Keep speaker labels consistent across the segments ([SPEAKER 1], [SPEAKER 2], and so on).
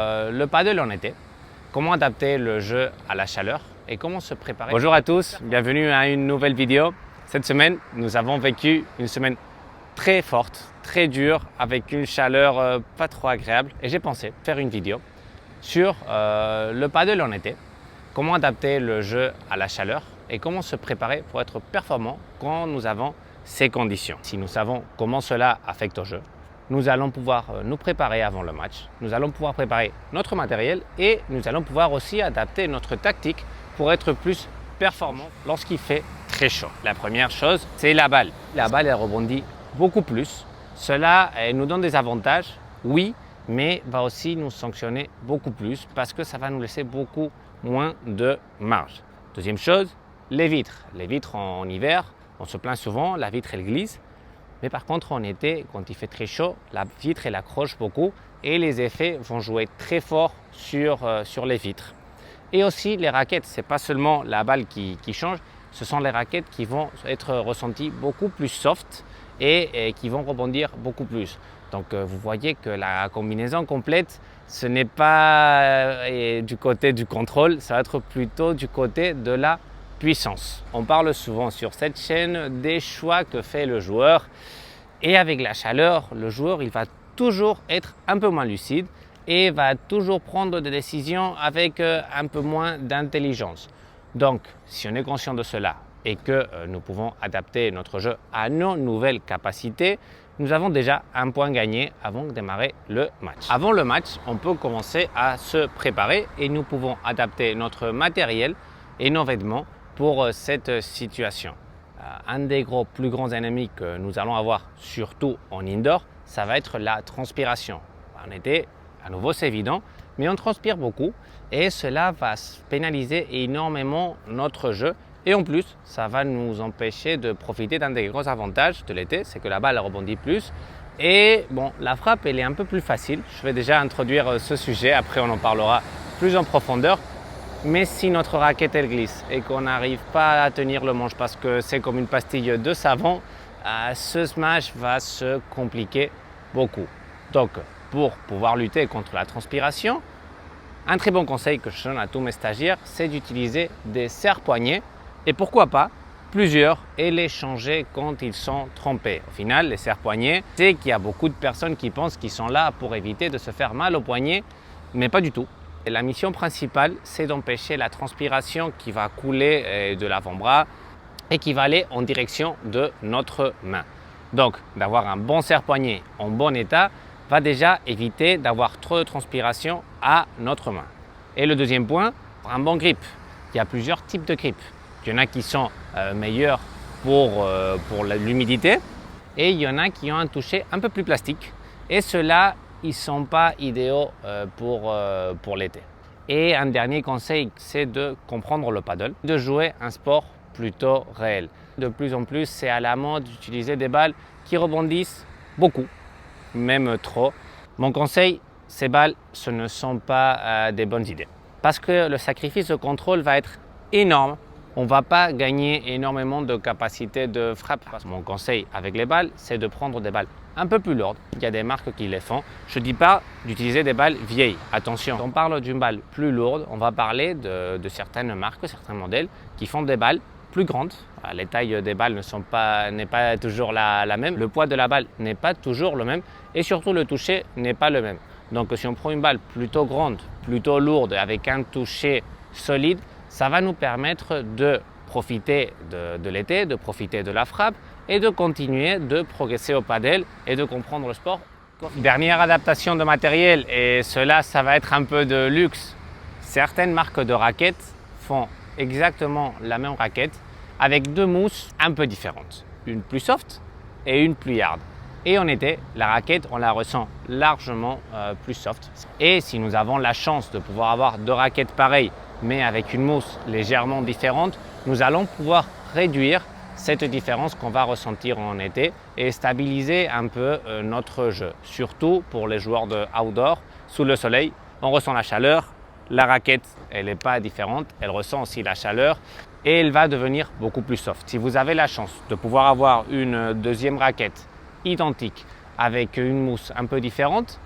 [SPEAKER 1] Le paddle en été, comment adapter le jeu à la chaleur et comment se préparer. Bonjour à tous, bienvenue à une nouvelle vidéo. Cette semaine, nous avons vécu une semaine très forte, très dure, avec une chaleur pas trop agréable. Et j'ai pensé faire une vidéo sur le paddle en été, comment adapter le jeu à la chaleur et comment se préparer pour être performant quand nous avons ces conditions. Si nous savons comment cela affecte au jeu, nous allons pouvoir nous préparer avant le match, nous allons pouvoir préparer notre matériel et nous allons pouvoir aussi adapter notre tactique pour être plus performant lorsqu'il fait très chaud. La première chose, c'est la balle. La balle, elle rebondit beaucoup plus. Cela nous donne des avantages, oui, mais va aussi nous sanctionner beaucoup plus parce que ça va nous laisser beaucoup moins de marge. Deuxième chose, les vitres. Les vitres en hiver, on se plaint souvent, la vitre elle glisse. Mais par contre, en été, quand il fait très chaud, la vitre elle accroche beaucoup et les effets vont jouer très fort sur les vitres. Et aussi les raquettes, ce n'est pas seulement la balle qui change, ce sont les raquettes qui vont être ressenties beaucoup plus soft et qui vont rebondir beaucoup plus. Donc vous voyez que la combinaison complète, ce n'est pas du côté du contrôle, ça va être plutôt du côté de la puissance. On parle souvent sur cette chaîne des choix que fait le joueur et avec la chaleur, le joueur il va toujours être un peu moins lucide et va toujours prendre des décisions avec un peu moins d'intelligence. Donc si on est conscient de cela et que nous pouvons adapter notre jeu à nos nouvelles capacités, nous avons déjà un point gagné avant de démarrer le match. Avant le match, on peut commencer à se préparer et nous pouvons adapter notre matériel et nos vêtements pour cette situation. Un des plus grands ennemis que nous allons avoir, surtout en indoor, ça va être la transpiration. En été, à nouveau c'est évident, mais on transpire beaucoup et cela va pénaliser énormément notre jeu. Et en plus, ça va nous empêcher de profiter d'un des gros avantages de l'été, c'est que la balle rebondit plus. Et bon, la frappe, elle est un peu plus facile. Je vais déjà introduire ce sujet, après on en parlera plus en profondeur. Mais si notre raquette elle glisse et qu'on n'arrive pas à tenir le manche parce que c'est comme une pastille de savon, ce smash va se compliquer beaucoup. Donc, pour pouvoir lutter contre la transpiration, un très bon conseil que je donne à tous mes stagiaires, c'est d'utiliser des serre-poignets et pourquoi pas plusieurs et les changer quand ils sont trempés. Au final, les serre-poignets, c'est qu'il y a beaucoup de personnes qui pensent qu'ils sont là pour éviter de se faire mal au poignet, mais pas du tout. Et la mission principale, c'est d'empêcher la transpiration qui va couler de l'avant-bras et qui va aller en direction de notre main. Donc, d'avoir un bon serre-poignet en bon état va déjà éviter d'avoir trop de transpiration à notre main. Et le deuxième point, un bon grip. Il y a plusieurs types de grip. Il y en a qui sont meilleurs pour l'humidité et il y en a qui ont un toucher un peu plus plastique. Et ceux-là, ils ne sont pas idéaux pour l'été. Et un dernier conseil, c'est de comprendre le paddle, de jouer un sport plutôt réel. De plus en plus, c'est à la mode d'utiliser des balles qui rebondissent beaucoup, même trop. Mon conseil, ces balles, ce ne sont pas des bonnes idées. Parce que le sacrifice de contrôle va être énorme. On ne va pas gagner énormément de capacité de frappe. Mon conseil avec les balles, c'est de prendre des balles un peu plus lourdes. Il y a des marques qui les font. Je ne dis pas d'utiliser des balles vieilles. Attention, quand on parle d'une balle plus lourde, on va parler de certaines marques, certains modèles qui font des balles plus grandes. Les tailles des balles n'est pas toujours la même. Le poids de la balle n'est pas toujours le même et surtout le toucher n'est pas le même. Donc si on prend une balle plutôt grande, plutôt lourde, avec un toucher solide, ça va nous permettre de profiter de l'été, de profiter de la frappe et de continuer de progresser au paddle et de comprendre le sport. Dernière adaptation de matériel, et cela, ça va être un peu de luxe. Certaines marques de raquettes font exactement la même raquette avec deux mousses un peu différentes. Une plus soft et une plus hard. Et en été, la raquette, on la ressent largement plus soft. Et si nous avons la chance de pouvoir avoir deux raquettes pareilles, mais avec une mousse légèrement différente, nous allons pouvoir réduire cette différence qu'on va ressentir en été et stabiliser un peu notre jeu. Surtout pour les joueurs de outdoor, sous le soleil, on ressent la chaleur, la raquette, elle n'est pas différente, elle ressent aussi la chaleur et elle va devenir beaucoup plus soft. Si vous avez la chance de pouvoir avoir une deuxième raquette identique avec une mousse un peu différente,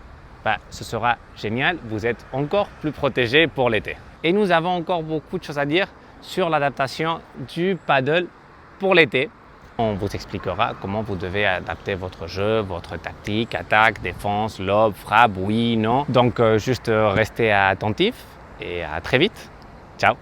[SPEAKER 1] ce sera génial. Vous êtes encore plus protégé pour l'été. Et nous avons encore beaucoup de choses à dire sur l'adaptation du paddle pour l'été. On vous expliquera comment vous devez adapter votre jeu, votre tactique, attaque, défense, lob, frappe, oui, non. Donc juste restez attentifs et à très vite. Ciao!